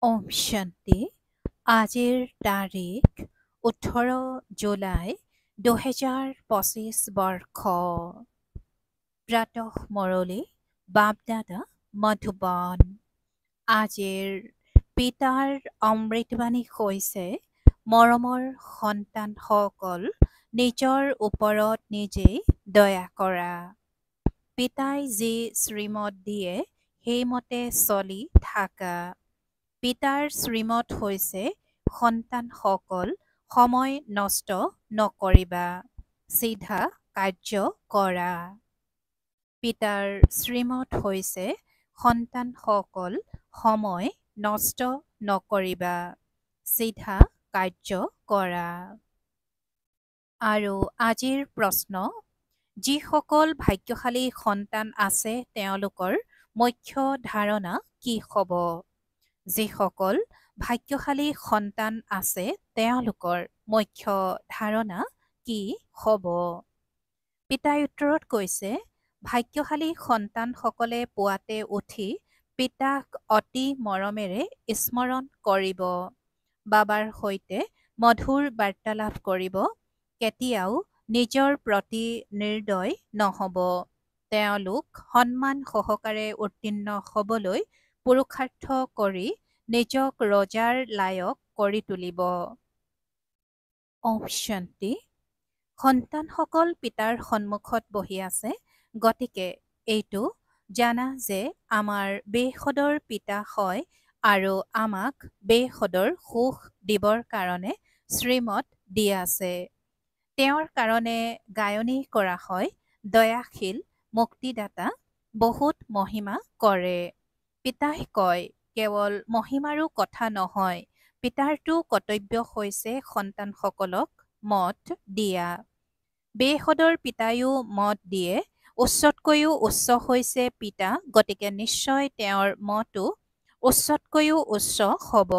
ওম শান্তি। আজিৰ তাৰিখ 18 জুলাই 2025 বৰ্ষ। প্ৰাতঃ মুৰলী বাপদাদা মধুবন। আজিৰ পিতাৰ অমৃতবাণী হৈছে, মৰমৰ সন্তানসকল, নিজৰ ওপৰত নিজেই দয়া কৰা। পিতাই যি শ্ৰীমত দিয়ে সেইমতে চলি থাকা। পিতাৰ শ্ৰীমত হৈছে, সন্তানসকল, সময় নষ্ট নকৰিবা, চিধা কাৰ্য কৰা। পিতাৰ শ্ৰীমত হৈছে, সন্তানসকল, সময় নষ্ট নকৰিবা, চিধা কাৰ্য কৰা। আৰু আজিৰ প্ৰশ্ন, যিসকল ভাগ্যশালী সন্তান আছে তেওঁলোকৰ মুখ্য ধাৰণা কি হ'ব? যিসকল ভাগ্যশালী সন্তান আছে তেওঁলোকৰ মুখ্য ধাৰণা কি হ'ব? পিতাই উত্তৰত কৈছে, ভাগ্যশালী সন্তানসকলে পুৱাতে উঠি পিতাক অতি মৰমেৰে স্মৰণ কৰিব, বাবাৰ সৈতে মধুৰ বাৰ্তালাপ কৰিব, কেতিয়াও নিজৰ প্ৰতি নিৰ্দয় নহ'ব। তেওঁলোক সন্মান সহকাৰে উত্তীৰ্ণ হ'বলৈ পুৰুষাৰ্থ কৰি নিজক ৰজাৰ লায়ক কৰি তুলিব। ওম শান্তি। সন্তানসকল পিতাৰ সন্মুখত বহি আছে, গতিকে এইটো জানা যে আমাৰ বেসদৰ পিতা হয় আৰু আমাক বেসদৰ সুখ দিবৰ কাৰণে শ্ৰীমত দি আছে। তেওঁৰ কাৰণে গায়নী কৰা হয়, দয়াশীল মুক্তিদাতা বহুত মহিমা কৰে। পিতাই কয়, কেৱল মহিমাৰো কথা নহয়, পিতাৰতো কৰ্তব্য হৈছে সন্তানসকলক মত দিয়া। বেসদৰ পিতায়ো মত দিয়ে, উচ্চতকৈও উচ্চ হৈছে পিতা, গতিকে নিশ্চয় তেওঁৰ মতো উচ্চতকৈও উচ্চ হ'ব।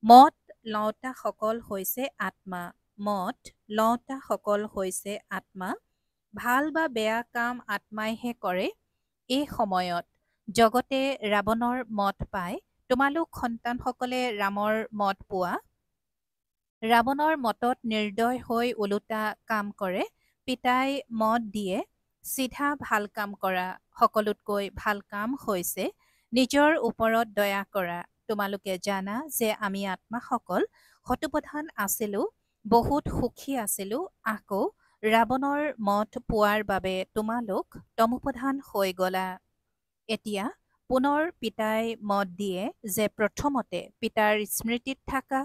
মত লওঁতাসকল হৈছে আত্মা। মত লওঁতাসকল হৈছে আত্মা। ভাল বা বেয়া কাম আত্মাইহে কৰে। এই সময়ত জগতে ৰাৱণৰ মত পায়, তোমালোক সন্তানসকলে ৰামৰ মত পোৱা। ৰাৱণৰ মতত নিৰ্দয় হৈ ওলোটা কাম কৰে। পিতাই মত দিয়ে, চিধা ভাল কাম কৰা। সকলোতকৈ ভাল কাম হৈছে নিজৰ ওপৰত দয়া কৰা। তোমালোকে জানা যে আমি আত্মাসকল শতপ্ৰধান আছিলো, বহুত সুখী আছিলো, আকৌ ৰাৱণৰ মত পোৱাৰ বাবে তোমালোক তমোপ্ৰধান হৈ গলা। এতিয়া পুনৰ পিতাই মত দিয়ে যে প্ৰথমতে পিতাৰ স্মৃতিত থাকা,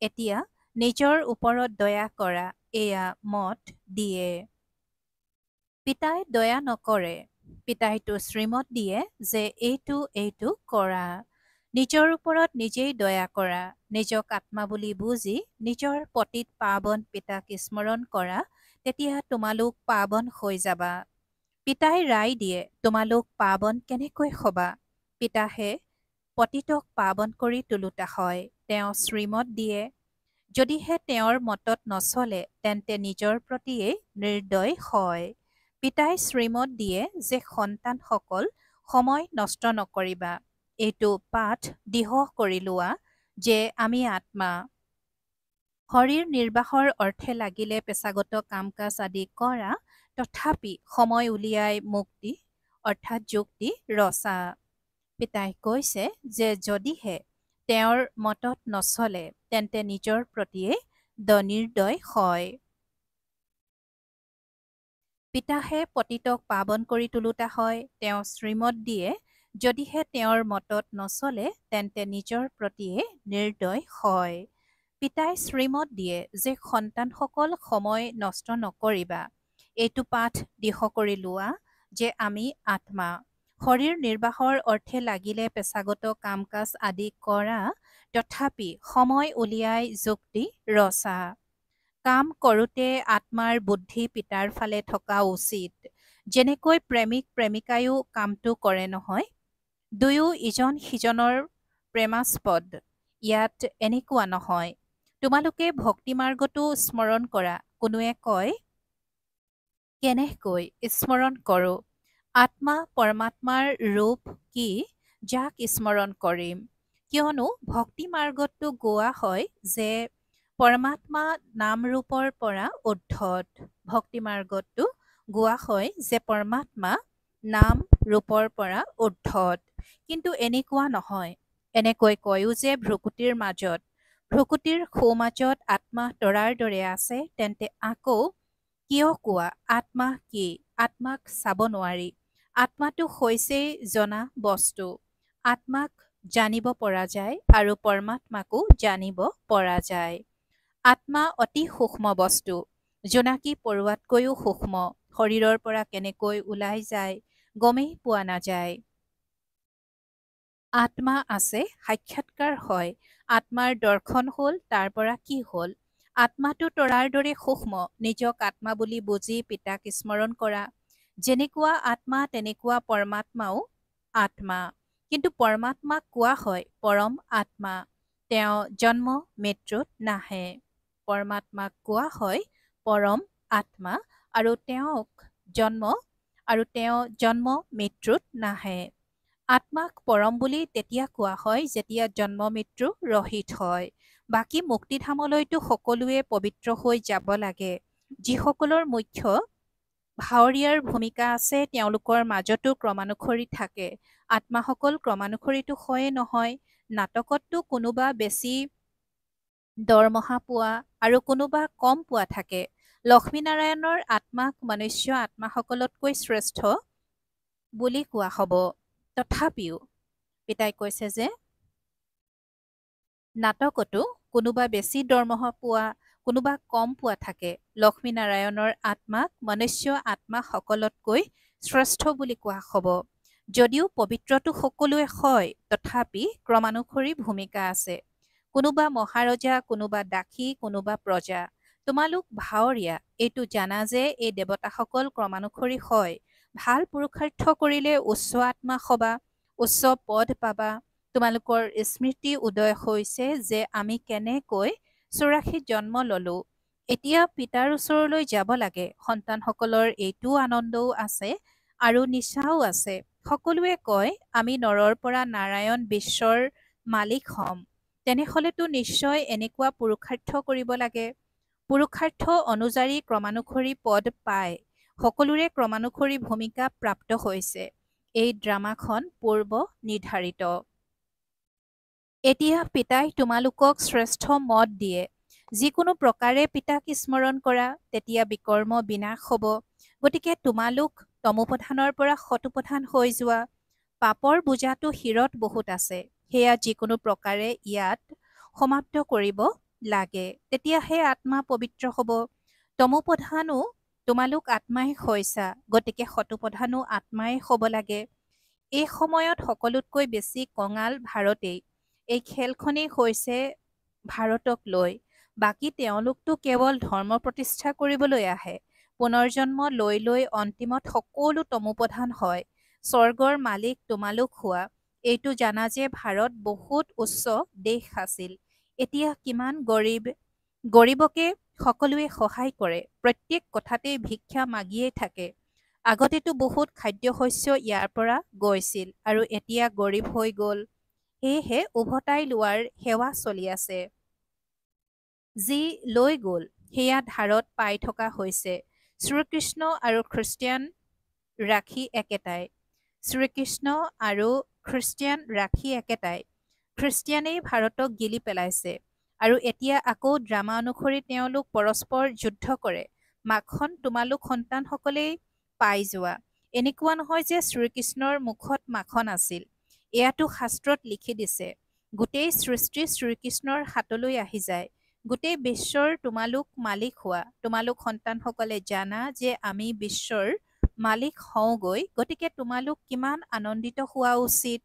এতিয়া নিজৰ ওপৰত দয়া কৰা, এয়া মত দিয়ে। পিতাই দয়া নকৰে, পিতাইতো শ্ৰীমত দিয়ে যে এইটো কৰা। নিজৰ ওপৰত নিজেই দয়া কৰা, নিজক আত্মা বুলি বুজি নিজৰ পতিত পাৱন পিতাক স্মৰণ কৰা, তেতিয়া তোমালোক পাৱন হৈ যাবা। পিতাই ৰায় দিয়ে, তোমালোক পাৱন কেনেকৈ হবা? পিতাহে পতিতক পাৱন কৰি তোলোতা হয়, তেওঁ শ্ৰীমত দিয়ে। যদিহে তেওঁৰ মতত নচলে তেন্তে নিজৰ প্ৰতিয়েই নিৰ্দয় হয়। পিতাই শ্ৰীমত দিয়ে যে সন্তানসকল, সময় নষ্ট নকৰিবা। এইটো পাঠ দৃঢ় কৰি লোৱা যে আমি আত্মা। শৰীৰ নিৰ্বাহৰ অৰ্থে লাগিলে পেছাগত কাম কাজ আদি কৰা, তথাপি সময় উলিয়াই মুক্তি অৰ্থাৎ যুক্তি ৰচা। পিতাই কৈছে যে যদিহে তেওঁৰ মতত নচলে তেন্তে নিজৰ প্ৰতিয়েই নিৰ্দয় হয়। পিতাহে পতিতক পাৱন কৰি তোলোতা হয়, তেওঁ শ্ৰীমত দিয়ে, যদিহে তেওঁৰ মতত নচলে তেন্তে নিজৰ প্ৰতিয়েই নিৰ্দয় হয়। পিতাই শ্ৰীমত দিয়ে যে সন্তানসকল, সময় নষ্ট নকৰিবা। এইটো পাঠ দৃঢ় কৰি লোৱা যে আমি আত্মা। শৰীৰ নিৰ্বাহৰ অৰ্থে লাগিলে পেছাগত কাম কাজ আদি কৰা, তথাপি সময় উলিয়াই যুক্তি ৰচা। কাম কৰোঁতে আত্মাৰ বুদ্ধি পিতাৰ ফালে থকা উচিত। যেনেকৈ প্ৰেমিক প্ৰেমিকায়ো কামটো কৰে নহয়, দুয়ো ইজন সিজনৰ প্ৰেমাস্পদ। ইয়াত এনেকুৱা নহয়। তোমালোকে ভক্তিমাৰ্গতো স্মৰণ কৰা। কোনোৱে কয়, কেনেকৈ স্মৰণ কৰোঁ? আত্মা পৰমাত্মাৰ ৰূপ কি, যাক স্মৰণ কৰিম? কিয়নো ভক্তি মাৰ্গতটো গোৱা হয় যে পৰমাত্মা নাম ৰূপৰ পৰা উদ্ধত। ভক্তি মাৰ্গতটো গোৱা হয় যে পৰমাত্মা নাম ৰূপৰ পৰা উদ্ধত। কিন্তু এনেকুৱা নহয়। এনেকৈ কয়ো যে ভ্ৰুকুটিৰ সোঁমাজত আত্মা তৰাৰ দৰে আছে, তেন্তে আকৌ কিয় কোৱা আত্মা কি? আত্মাক চাব নোৱাৰি। আত্মাটো হৈছেই জনা বস্তু। আত্মাক জানিব পৰা যায় আৰু পৰমাত্মাকো জানিব পৰা যায়। আত্মা অতি সূক্ষ্ম বস্তু, জোনাকী পৰুৱাতকৈও সূক্ষ্ম। শৰীৰৰ পৰা কেনেকৈ ওলাই যায় গমেই পোৱা নাযায়। আত্মা আছে, সাক্ষাৎকাৰ হয়। আত্মাৰ দৰ্শন হ'ল, তাৰ পৰা কি হ'ল? আত্মাটো তৰাৰ দৰে সূক্ষ্ম। নিজক আত্মা বুলি বুজি পিতাক স্মৰণ কৰা। যেনেকুৱা আত্মা তেনেকুৱা পৰমাত্মাও আত্মা। কিন্তু পৰমাত্মাক কোৱা হয় পৰম আত্মা। তেওঁ জন্ম মৃত্যুত নাহে। পৰমাত্মাক কোৱা হয় পৰম আত্মা আৰু তেওঁ জন্ম মৃত্যুত নাহে। আত্মাক পৰম বুলি তেতিয়া কোৱা হয় যেতিয়া জন্ম মৃত্যু ৰহিত হয়। বাকী মুক্তিধামলৈতো সকলোৱে পবিত্ৰ হৈ যাব লাগে। যিসকলৰ মুখ্য ভাৱৰীয়াৰ ভূমিকা আছে তেওঁলোকৰ মাজতো ক্ৰমানুসৰি থাকে। আত্মাসকল ক্ৰমানুসৰিতো হয়ে নহয়। নাটকততো কোনোবা বেছি দৰমহা পোৱা আৰু কোনোবা কম পোৱা থাকে। লক্ষ্মীনাৰায়ণৰ আত্মাক মনুষ্য আত্মাসকলতকৈ শ্ৰেষ্ঠ বুলি কোৱা হ'ব। তথাপিও পিতাই কৈছে যে নাটকতো কোনোবা বেছি দৰমহা পোৱা কোনোবা কম পোৱা থাকে। লক্ষ্মীনাৰায়ণৰ আত্মাক মনুষ্য আত্মাসকলতকৈ শ্ৰেষ্ঠ বুলি কোৱা হ'ব। যদিও পবিত্ৰটো সকলোৱে হয়, তথাপি ক্ৰমানুসৰি ভূমিকা আছে। কোনোবা মহাৰজা, কোনোবা দাসী, কোনোবা প্ৰজা। তোমালোক ভাৱৰীয়া এইটো জানা যে এই দেৱতাসকল ক্ৰমানুসৰি হয়। ভাল পুৰুষাৰ্থ কৰিলে উচ্চ আত্মা হবা, উচ্চ পদ পাবা। তোমালোকৰ স্মৃতি উদয় হৈছে যে আমি কেনেকৈ 84 জন্ম ললো। এতিয়া পিতাৰ ওচৰলৈ যাব লাগে। সন্তানসকলৰ এইটো আনন্দও আছে আৰু নিচাও আছে। সকলোৱে কয় আমি নৰৰ পৰা নাৰায়ণ বিশ্বৰ মালিক হ'ম। তেনেহলেতো নিশ্চয় এনেকুৱা পুৰুষাৰ্থ কৰিব লাগে। পুৰুষাৰ্থ অনুযায়ী ক্ৰমানুসৰি পদ পায়। সকলোৰে ক্ৰমানুসৰি ভূমিকা প্ৰাপ্ত হৈছে। এই ড্ৰামাখন পূৰ্ব নিৰ্ধাৰিত। এতিয়া পিতাই তোমালোকক শ্ৰেষ্ঠ মত দিয়ে। যিকোনো প্ৰকাৰে পিতাক স্মৰণ কৰা, তেতিয়া বিকৰ্ম বিনাশ হ'ব। গতিকে তোমালোক তমোপ্ৰধানৰ পৰা সতোপ্ৰধান হৈ যোৱা। পাপৰ বোজাটো শিৰত বহুত আছে। সেয়া যিকোনো প্ৰকাৰে ইয়াত সমাপ্ত কৰিব লাগে। তেতিয়াহে আত্মা পবিত্ৰ হ'ব। তমোপ্ৰধানো তোমালোক আত্মাই হৈছা, গতিকে সতোপ্ৰধানো আত্মাই হ'ব লাগে। এই সময়ত সকলোতকৈ বেছি কঙাল ভাৰতেই। এই খেলখনেই হৈছে ভাৰতক লৈ। বাকী তেওঁলোকতো কেৱল ধৰ্ম প্ৰতিষ্ঠা কৰিবলৈ আহে। পুনৰ্জন্ম লৈ লৈ অন্তিমত সকলো তমোপ্ৰধান হয়। স্বৰ্গৰ মালিক তোমালোক হোৱা। এইটো জানা যে ভাৰত বহুত উচ্চ দেশ আছিল। এতিয়া কিমান গৰীবকে সকলোৱে সহায় কৰে। প্ৰত্যেক কথাতেই ভিক্ষা মাগিয়েই থাকে। আগতেতো বহুত খাদ্যশস্য ইয়াৰ পৰা গৈছিল আৰু এতিয়া গৰীব হৈ গ'ল। সেয়েহে উভতাই লোৱাৰ সেৱা চলি আছে। যি লৈ গ'ল সেয়া ধাৰত পাই থকা হৈছে। শ্ৰীকৃষ্ণ আৰু খ্ৰীষ্টিয়ান ৰাশি একেটাই। শ্ৰীকৃষ্ণ আৰু খ্ৰীষ্টিয়ান ৰাশি একেটাই। খ্ৰীষ্টিয়ানেই ভাৰতক গিলি পেলাইছে আৰু এতিয়া আকৌ ড্ৰামা অনুসৰি তেওঁলোক পৰস্পৰ যুদ্ধ কৰে। মাখন তোমালোক সন্তানসকলেই পাই যোৱা। এনেকুৱা নহয় যে শ্ৰীকৃষ্ণৰ মুখত মাখন আছিল। এয়াতো শাস্ত্ৰত লিখি দিছে। গোটেই সৃষ্টি শ্ৰীকৃষ্ণৰ হাতলৈ আহি যায়। গোটেই বিশ্বৰ তোমালোক মালিক হোৱা। তোমালোক সন্তানসকলে জানা যে আমি বিশ্বৰ মালিক হওঁগৈ, গতিকে তোমালোক কিমান আনন্দিত হোৱা উচিত।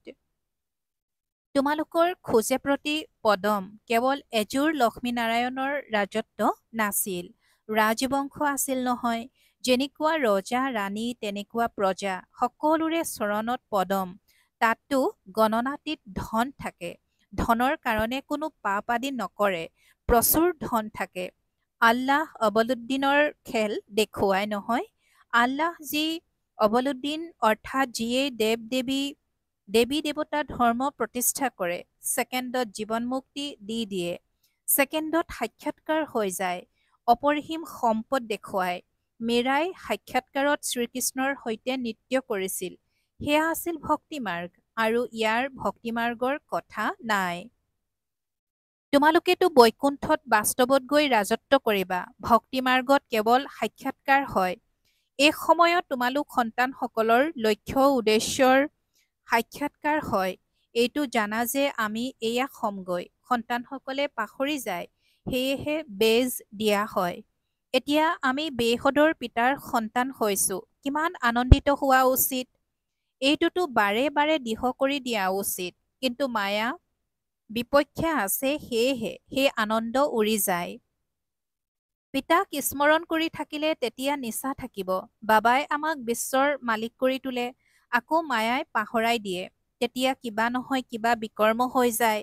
তোমালোকৰ খোজে প্ৰতি পদম কেৱল এযোৰ লক্ষ্মীনাৰায়ণৰ ৰাজত্ব নাছিল। ৰাজবংশ আছিল নহয়। যেনেকুৱা ৰজা ৰাণী তেনেকুৱা প্ৰজা। সকলোৰে চৰণত পদম। তাততো গণনাতীত ধন থাকে। ধনৰ কাৰণে কোনো পাপ আদি নকৰে। প্ৰচুৰ ধন থাকে। আল্লাহ অবলুদ্দিনৰ খেল দেখুৱাই নহয়। আল্লাহ যি অবলুদ্দিন অৰ্থাৎ যিয়েই দেৱ দেৱী দেৱী দেৱতা ধৰ্ম প্ৰতিষ্ঠা কৰে, ছেকেণ্ডত জীৱন মুক্তি দি দিয়ে, ছেকেণ্ডত সাক্ষাৎকাৰ হৈ যায়, অপৰিসীম সম্পদ দেখুৱায়। মীৰাই সাক্ষাৎকাৰত শ্ৰীকৃষ্ণৰ সৈতে নৃত্য কৰিছিল। সেয়া আছিল ভক্তিমাৰ্গ, আৰু ইয়াৰ ভক্তিমাৰ্গৰ কথা নাই। তোমালোকেতো বৈকুণ্ঠত বাস্তৱত গৈ ৰাজত্ব কৰিবা, ভক্তিমাৰ্গত কেৱল সাক্ষাৎকাৰ হয়। এই সময়ত তোমালোক সন্তানসকলৰ লক্ষ্য উদ্দেশ্যৰ সাক্ষাৎকাৰ হয়। এইটো জানা যে আমি এয়া হ'মগৈ। সন্তানসকলে পাহৰি যায়, সেয়েহে বেজ দিয়া হয়। এতিয়া আমি বেহদৰ পিতাৰ সন্তান হৈছো, কিমান আনন্দিত হোৱা উচিত। এইটোতো বাৰে বাৰে দৃঢ় কৰি দিয়া উচিত, কিন্তু মায়া বিপক্ষে আছে, সেয়েহে সেই আনন্দ উৰি যায়। পিতাক স্মৰণ কৰি থাকিলে তেতিয়া নিচা থাকিব। বাবাই আমাক বিশ্বৰ মালিক কৰি তোলে, আকৌ মায়াই পাহৰাই দিয়ে। তেতিয়া কিবা নহয় কিবা বিকৰ্ম হৈ যায়।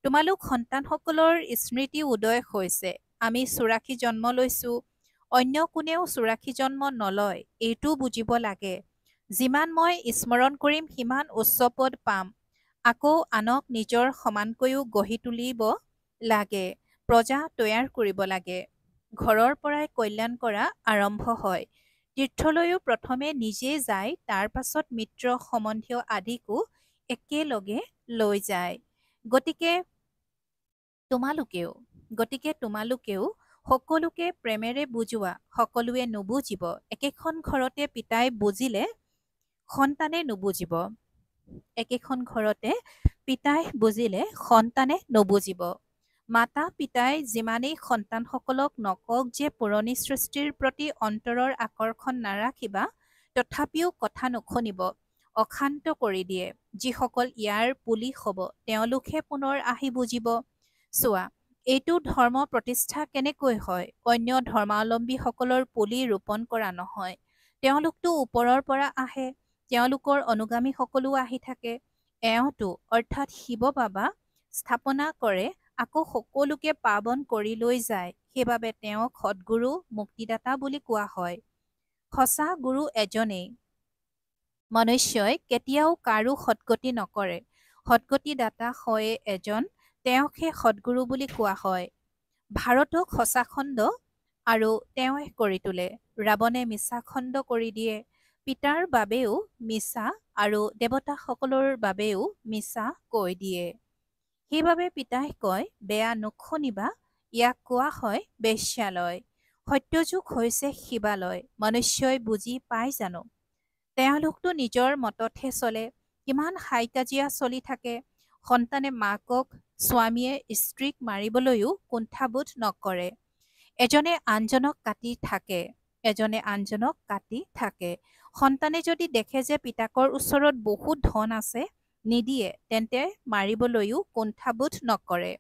তোমালোক সন্তানসকলৰ স্মৃতি উদয় হৈছে। আমি 84 জন্ম লৈছো, অন্য কোনেও 84 জন্ম নলয়, এইটো বুজিব লাগে। যিমান মই স্মৰণ কৰিম সিমান উচ্চ পদ পাম। আকৌ আনক নিজৰ সমানকৈও গঢ়ি তুলিব লাগে, প্ৰজা তৈয়াৰ কৰিব লাগে। ঘৰৰ পৰাই কল্যাণ কৰা আৰম্ভ হয়। তীৰ্থলৈও প্ৰথমে নিজে যায়, তাৰ পাছত মিত্ৰ সম্বন্ধীয় আদিকো একেলগে লৈ যায়। গতিকে তোমালোকেও সকলোকে প্ৰেমেৰে বুজোৱা, সকলোৱে নুবুজিব। একেখন ঘৰতে পিতাই বুজিলে সন্তানে নুবুজিব। একেখন ঘৰতে পিতাই বুজিলে সন্তানে নুবুজিব। মাতা পিতাই যিমানেই সন্তানসকলক নকওক যে পুৰণি সৃষ্টিৰ প্ৰতি অন্তৰৰ আকৰ্ষণ নাৰাখিবা, তথাপিও কথা নুশুনিব, অশান্ত কৰি দিয়ে। যিসকল ইয়াৰ পুলি হ'ব, তেওঁলোকহে পুনৰ আহি বুজিব। চোৱা, এইটো ধৰ্ম প্ৰতিষ্ঠা কেনেকৈ হয়। অন্য ধৰ্মাৱলম্বীসকলৰ পুলি ৰোপণ কৰা নহয়। তেওঁলোকতো ওপৰৰ পৰা আহে, তেওঁলোকৰ অনুগামীসকলো আহি থাকে। এওঁতো অৰ্থাৎ শিৱ বাবা স্থাপনা কৰে, আকৌ সকলোকে পাৱন কৰি লৈ যায়। সেইবাবে তেওঁক সদ্গুৰু মুক্তিদাতা বুলি কোৱা হয়। সঁচা গুৰু এজনেই। মনুষ্যই কেতিয়াও কাৰো সদ্গতি নকৰে। সদ্গতিদাতা হয়ে এজন, তেওঁকহে সদ্গুৰু বুলি কোৱা হয়। ভাৰতক সঁচাখণ্ড আৰু তেওঁৱে কৰি তোলে। ৰাৱণে মিছাখণ্ড কৰি দিয়ে। পিতাৰ বাবেও মিছা আৰু দেৱতাসকলৰ বাবেও মিছা কৈ দিয়ে। সেইবাবে পিতাই কয়, বেয়া নুশুনিবা, ইয়াক কোৱা হয় বেশ্যালয়। সত্যযুগ হৈছে শিৱালয়। মনুষ্যই বুজি পায় জানো? তেওঁলোকতো নিজৰ মততহে চলে। কিমান হাই কাজিয়া চলি থাকে। সন্তানে মাকক, স্বামীয়ে স্ত্ৰীক মাৰিবলৈও কুণ্ঠাবোধ নকৰে। এজনে আনজনক কাটি থাকে। সন্তানে যদি দেখে যে পিতাকৰ ওচৰত বহুত ধন আছে, নিদিয়ে, তেন্তে মাৰিবলৈও কুণ্ঠাবোধ নকৰে।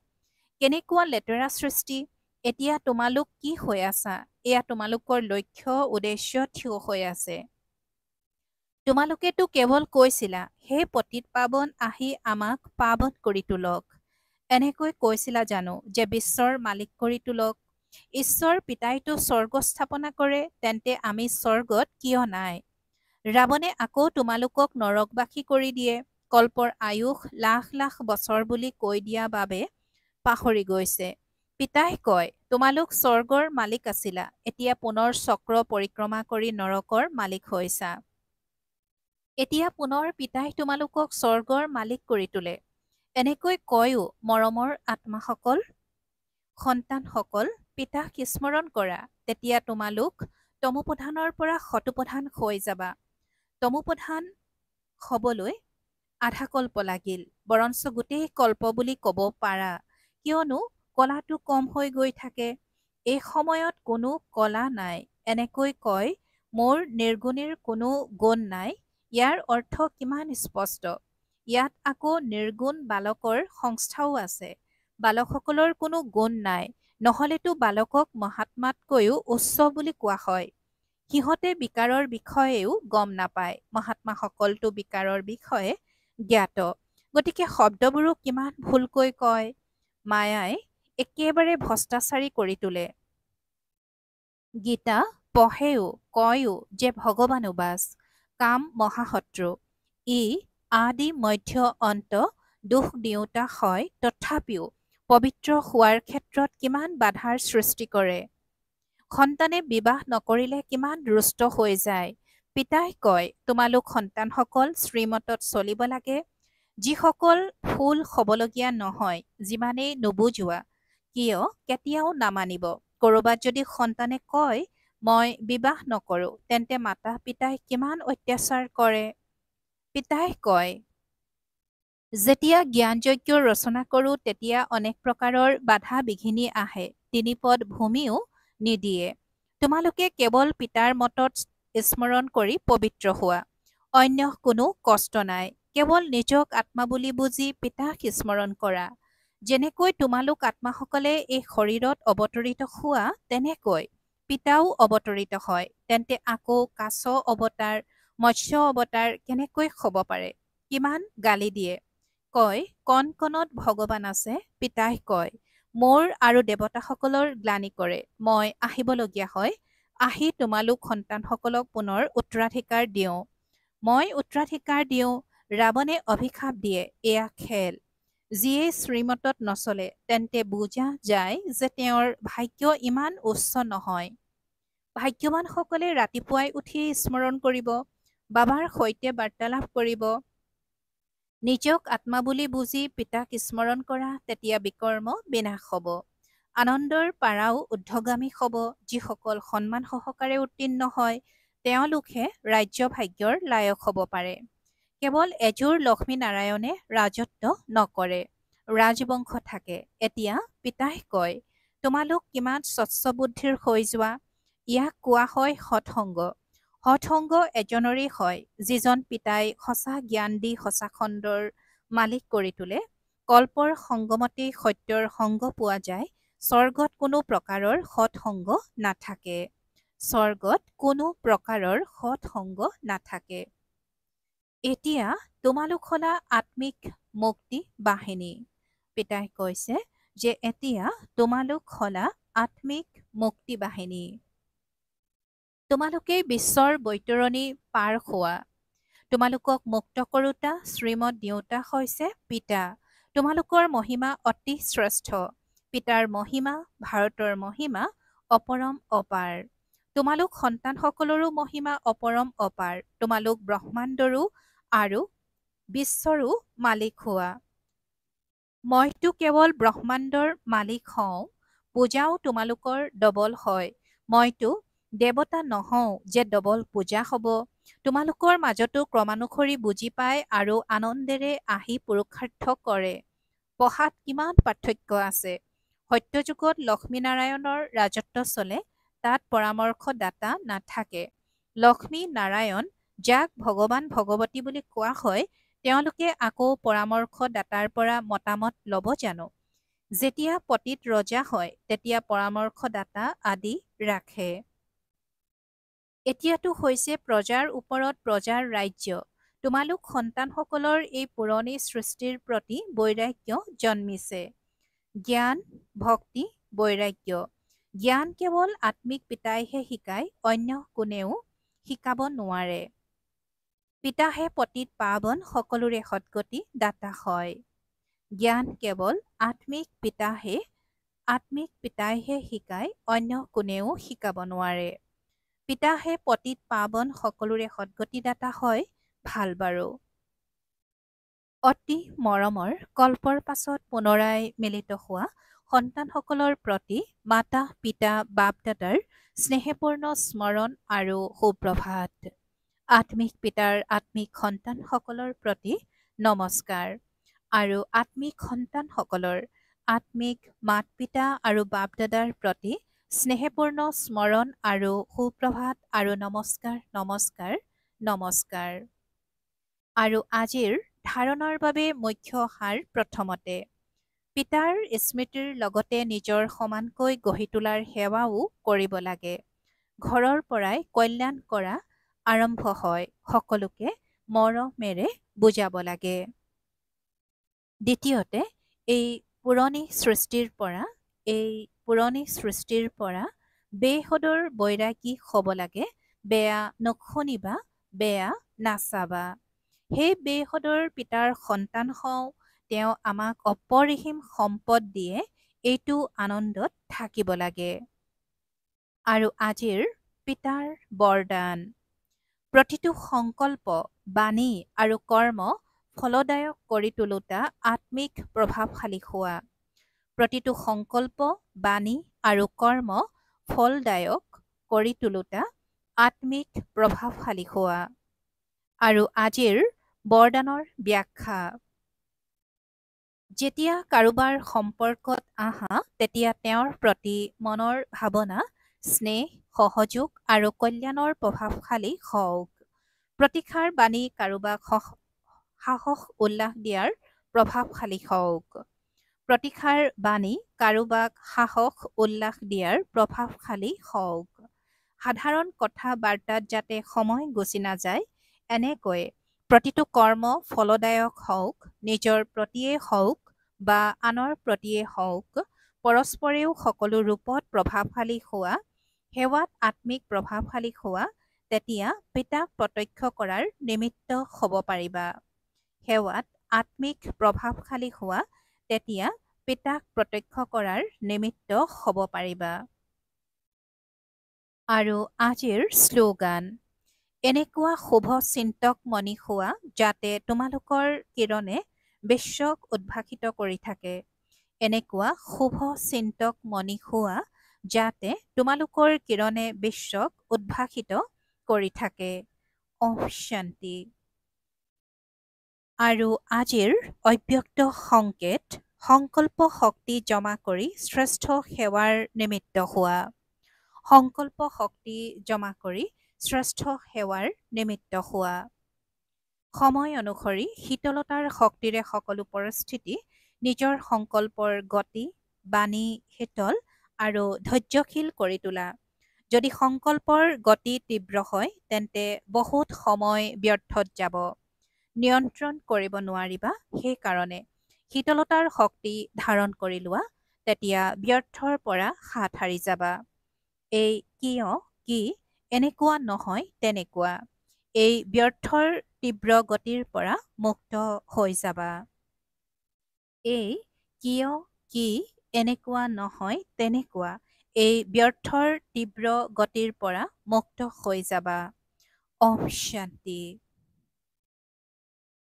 কেনেকুৱা লেতেৰা সৃষ্টি। এতিয়া তোমালোক কি হৈ আছা? এয়া তোমালোকৰ লক্ষ্য উদ্দেশ্য থিয় হৈ আছে। তোমালোকেতো কেৱল কৈছিলা, হে পতিত পাৱন আহি আমাক পাৱন কৰি তোলক। এনেকৈ কৈছিলা জানো যে বিশ্বৰ মালিক কৰি তোলক? ঈশ্বৰ পিতাইতো স্বৰ্গ স্থাপনা কৰে, তেন্তে আমি স্বৰ্গত কিয় নাই? ৰাৱণে আকৌ তোমালোকক নৰকবাসী কৰি দিয়ে। কল্পৰ আয়ুস লাখ লাখ বছৰ বুলি কৈ দিয়া বাবে পাহৰি গৈছে। পিতাই কয়, তোমালোক স্বৰ্গৰ মালিক আছিলা, এতিয়া পুনৰ চক্ৰ পৰিক্ৰমা কৰি নৰকৰ মালিক হৈছা। এতিয়া পুনৰ পিতাই তোমালোকক স্বৰ্গৰ মালিক কৰি তোলে। এনেকৈ কয়ও, মৰমৰ আত্মাসকল, সন্তানসকল, পিতাক স্মৰণ কৰা, তেতিয়া তোমালোক তমোপ্ৰধানৰ পৰা শতোপ্ৰধান হৈ যাবা। তমোপ্ৰধান হ'বলৈ আধা কল্প লাগিল, বৰঞ্চ গোটেই কল্প বুলি ক'ব পাৰা, কিয়নো কলাটো কম হৈ গৈ থাকে। এই সময়ত কোনো কলা নাই। এনেকৈ কয়, মোৰ নিৰ্গুণীৰ কোনো গুণ নাই। ইয়াৰ অৰ্থ কিমান স্পষ্ট। ইয়াত আকৌ নিৰ্গুণ বালকৰ সংস্থাও আছে। বালকসকলৰ কোনো গুণ নাই, নহলেতো বালকক মহাত্মাতকৈও উচ্চ বুলি কোৱা হয়। সিহঁতে বিকাৰৰ বিষয়েও গম নাপায়, মহাত্মাসকলতো বিকাৰৰ বিষয়ে জ্ঞাত। গতিকে শব্দবোৰো কিমান ভুলকৈ কয়। মায়াই একেবাৰে ভ্ৰষ্টাচাৰী কৰি তোলে। গীতা পঢ়েও কয়ও যে ভগৱানো বাছ, কাম মহাশত্ৰু। ই আদি মধ্য অন্ত দুখ দিওঁতা হয় তথাপিও পবিত্ৰ হোৱাৰ ক্ষেত্ৰত কিমান বাধাৰ সৃষ্টি কৰে। সন্তানে বিবাহ নকৰিলে কিমান দুষ্ট হৈ যায়। পিতাই কয়, তোমালোক সন্তানসকল শ্ৰীমতত চলিব লাগে। যিসকল ফুল হ'বলগীয়া নহয়, যিমানেই নুবুজোৱা কিয় কেতিয়াও নামানিব। ক'ৰবাত যদি সন্তানে কয়, মই বিবাহ নকৰোঁ, তেন্তে মাতা পিতাই কিমান অত্যাচাৰ কৰে। পিতাই কয়, যেতিয়া জ্ঞানযজ্ঞ ৰচনা কৰোঁ তেতিয়া অনেক প্ৰকাৰৰ বাধা বিঘিনি আহে, তিনিপদ ভূমিও নিদিয়ে। তোমালোকে কেৱল পিতাৰ মতত স্মৰণ কৰি পবিত্ৰ হোৱা। অন্য কোনো কষ্ট নাই। কেৱল নিজক আত্মা বুলি বুজি পিতাক স্মৰণ কৰা। যেনেকৈ তোমালোক আত্মাসকলে এই শৰীৰত অৱতৰিত হোৱা, তেনেকৈ পিতাও অৱতৰিত হয়। তেন্তে আকৌ কাছ অৱতাৰ, মৎস্য অৱতাৰ কেনেকৈ হ'ব পাৰে? কিমান গালি দিয়ে। কয়, কণ কণত ভগৱান আছে। পিতাই কয়, মোৰ আৰু দেৱতাসকলৰ গ্লানি কৰে। মই আহিবলগীয়া হয়। আহি তোমালোক সন্তানসকলক পুনৰ উত্তৰাধিকাৰ দিওঁ। মই উত্তৰাধিকাৰ দিওঁ। ৰাৱণে অভিশাপ দিয়ে, এয়া খেল। যিয়ে শ্ৰীমতত নচলে, তেন্তে বুজা যায় যে তেওঁৰ ভাগ্য ইমান উচ্চ নহয়। ভাগ্যৱানসকলে ৰাতিপুৱাই উঠি স্মৰণ কৰিব, বাবাৰ সৈতে বাৰ্তালাপ কৰিব। নিজক আত্মা বুলি বুজি পিতাক স্মৰণ কৰা, তেতিয়া বিকৰ্ম বিনাশ হ'ব। আনন্দৰ পাৰাও ঊৰ্ধ্বগামী হ'ব। যিসকল সন্মান সহকাৰে উত্তীৰ্ণ হয়, তেওঁলোকহে ৰাজ্য ভাগ্যৰ লায়ক হ'ব পাৰে। কেৱল এযোৰ লক্ষ্মীনাৰায়ণে ৰাজত্ব নকৰে, ৰাজবংশ থাকে। এতিয়া পিতাই কয়, তোমালোক কিমান স্বচ্ছ বুদ্ধিৰ হৈ যোৱা। ইয়াক কোৱা হয় সৎসংগ। সৎসংগ এজনৰেই হয়, যিজন পিতাই সঁচা জ্ঞান দি সঁচাখণ্ডৰ মালিক কৰি তোলে। কল্পৰ সংগমতেই সত্যৰ সংগ পোৱা যায়। স্বৰ্গত কোনো প্ৰকাৰৰ সৎসংগ নাথাকে। স্বৰ্গত কোনো প্ৰকাৰৰ সৎসংগ নাথাকে। এতিয়া তোমালোক হলা আত্মিক মুক্তি বাহিনী। পিতাই কৈছে যে এতিয়া তোমালোক হলা আত্মিক মুক্তি বাহিনী। তোমালোকেই বিশ্বৰ বৈতৰণি পাৰ হোৱা। তোমালোকক মুক্ত কৰোতা শ্ৰীমত দিওঁতা হৈছে পিতা। তোমালোকৰ মহিমা অতি শ্ৰেষ্ঠ। পিতাৰ মহিমা, ভাৰতৰ মহিমা অপৰম অপাৰ। তোমালোক সন্তানসকলৰো মহিমা অপৰম অপাৰ। তোমালোক ব্ৰহ্মাণ্ডৰো আৰু বিশ্বৰো মালিক হোৱা। মইতো কেৱল ব্ৰহ্মাণ্ডৰ মালিক হওঁ, পূজাও তোমালোকৰ ডবল হয়। মইতো দেৱতা নহওঁ যে ডবল পূজা হ'ব। তোমালোকৰ মাজতো ক্ৰমানুসৰি বুজি পায় আৰু আনন্দেৰে আহি পুৰুষাৰ্থ কৰে। পঢ়াত কিমান পাৰ্থক্য আছে। সত্যযুগত লক্ষ্মীনাৰায়ণৰ ৰাজত্ব চলে, তাত পৰামৰ্শদাতা নাথাকে। লক্ষ্মী নাৰায়ণ, যাক ভগৱান ভগৱতী বুলি কোৱা হয়, তেওঁলোকে আকৌ পৰামৰ্শদাতাৰ পৰা মতামত ল'ব জানো? যেতিয়া পতিত ৰজা হয়, তেতিয়া পৰামৰ্শদাতা আদি ৰাখে। এতিয়াতো হৈছে প্ৰজাৰ ওপৰত প্ৰজাৰ ৰাজ্য। তোমালোক সন্তানসকলৰ এই পুৰণি সৃষ্টিৰ প্ৰতি বৈৰাগ্য জন্মিছে। জ্ঞান, ভক্তি, বৈৰাগ্য। জ্ঞান কেৱল আত্মিক পিতাইহে শিকায়, অন্য কোনেও শিকাব নোৱাৰে। পিতাহে পতিত পাৱন সকলোৰে সদ্গতি দাতা হয়। জ্ঞান কেৱল আত্মিক পিতাইহে শিকায়, অন্য কোনেও শিকাব নোৱাৰে। পিতাহে পতিত পাৱন সকলোৰে সদ্গতিদাতা হয়। ভাল বাৰু। অতি মৰমৰ কল্পৰ পাছত পুনৰাই মিলিত হোৱা সন্তানসকলৰ প্ৰতি মাতা পিতা বাপ দাদাৰ স্নেহপূৰ্ণ স্মৰণ আৰু সুপ্ৰভাত। আত্মিক পিতাৰ আত্মিক সন্তানসকলৰ প্ৰতি নমস্কাৰ আৰু আত্মিক সন্তানসকলৰ আত্মিক মাত পিতা আৰু বাপ দাদাৰ প্ৰতি স্নেহপূৰ্ণ স্মৰণ আৰু সুপ্ৰভাত আৰু নমস্কাৰ নমস্কাৰ নমস্কাৰ। আৰু আজিৰ ধাৰণৰ বাবে মুখ্য সাৰ প্ৰথমতে পিতাৰ স্মৃতিৰ লগতে নিজৰ সমানকৈ গঢ়ি তোলাৰ সেৱাও কৰিব লাগে। ঘৰৰ পৰাই কল্যাণ কৰা আৰম্ভ হয়। সকলোকে মৰমেৰে বুজাব লাগে। দ্বিতীয়তে এই পুৰণি সৃষ্টিৰ পৰা বেসদৰ বৈৰাগী হ'ব লাগে। বেয়া নুশুনিবা, বেয়া নাচাবা। সেই বেহদৰ পিতাৰ সন্তান হওঁ, তেওঁ আমাক অপৰিসীম সম্পদ দিয়ে, এইটো আনন্দত থাকিব লাগে। আৰু আজিৰ পিতাৰ বৰদান, প্ৰতিটো সংকল্প, বাণী আৰু কৰ্ম ফলদায়ক কৰি তোলোতা আত্মিক প্ৰভাৱশালী হোৱা। প্ৰতিটো সংকল্প, বাণী আৰু কৰ্ম ফলদায়ক কৰি তোলোতা আত্মিক প্ৰভাৱশালী হোৱা। আৰু আজিৰ বৰদানৰ ব্যাখ্যা, যেতিয়া কাৰোবাৰ সম্পৰ্কত আহা, তেতিয়া তেওঁৰ প্ৰতি মনৰ ভাৱনা, স্নেহ, সহযোগ আৰু কল্যাণৰ প্ৰভাৱশালী হওক। প্ৰতিষাৰ বাণী কাৰোবাক সাহস উল্লাস দিয়াৰ প্ৰভাৱশালী হওক। প্ৰতিষাৰ বাণী কাৰোবাক সাহস উল্লাস দিয়াৰ প্ৰভাৱশালী হওক। সাধাৰণ কথা বাৰ্তাত যাতে সময় গুচি নাযায়, এনেকৈ প্ৰতিটো কৰ্ম ফলদায়ক হওক, নিজৰ প্ৰতিয়ে হওক বা আনৰ প্ৰতিয়ে হওক, পৰস্পৰেও সকলো ৰূপত প্ৰভাৱশালী হোৱা, সেৱাত আত্মিক প্ৰভাৱশালী হোৱা, তেতিয়া পিতাক প্ৰত্যক্ষ কৰাৰ নিমিত্ত হ'ব পাৰিবা। সেৱাত আত্মিক প্ৰভাৱশালী হোৱা, তেতিয়া পিতাক প্ৰত্যক্ষ কৰাৰ নিমিত্ত হ'ব পাৰিবা। আৰু আজিৰ শ্লোগান, এনেকুৱা শুভ চিন্তক মনি হোৱা, যাতে তোমালোকৰ কিৰণে বিশ্বক উদ্ভাসিত কৰি থাকে। এনেকুৱা শুভ চিন্তক মনি হোৱা, যাতে তোমালোকৰ কিৰণে বিশ্বক উদ্ভাসিত কৰি থাকে। ওম শান্তি। আৰু আজিৰ অব্যক্ত সংকেত, সংকল্প শক্তি জমা কৰি শ্ৰেষ্ঠ সেৱাৰ নিমিত্ত হোৱা। সংকল্প শক্তি জমা কৰি শ্ৰেষ্ঠ সেৱাৰ নিমিত্ত হোৱা। সময় অনুসৰি শীতলতাৰ শক্তিৰে সকলো পৰিস্থিতি নিজৰ সংকল্পৰ গতি, বাণী শীতল আৰু ধৈৰ্যশীল কৰি তোলা। যদি সংকল্পৰ গতি তীব্ৰ হয়, তেন্তে বহুত সময় ব্যৰ্থত যাব। নিয়ন্ত্ৰণ কৰিব নোৱাৰিবা, সেইকাৰণে শীতলতাৰ শক্তি ধাৰণ কৰি লোৱা, তেতিয়া ব্যৰ্থৰ পৰা হাত সাৰি যাবা। এই কিয় কি এনেকুৱা নহয় তেনেকুৱা, এই ব্যৰ্থৰ তীব্ৰ গতিৰ পৰা মুক্ত হৈ যাবা। এই কিয় কি এনেকুৱা নহয় তেনেকুৱা, এই ব্যৰ্থৰ তীব্ৰ গতিৰ পৰা মুক্ত হৈ যাবা। ওম শান্তি।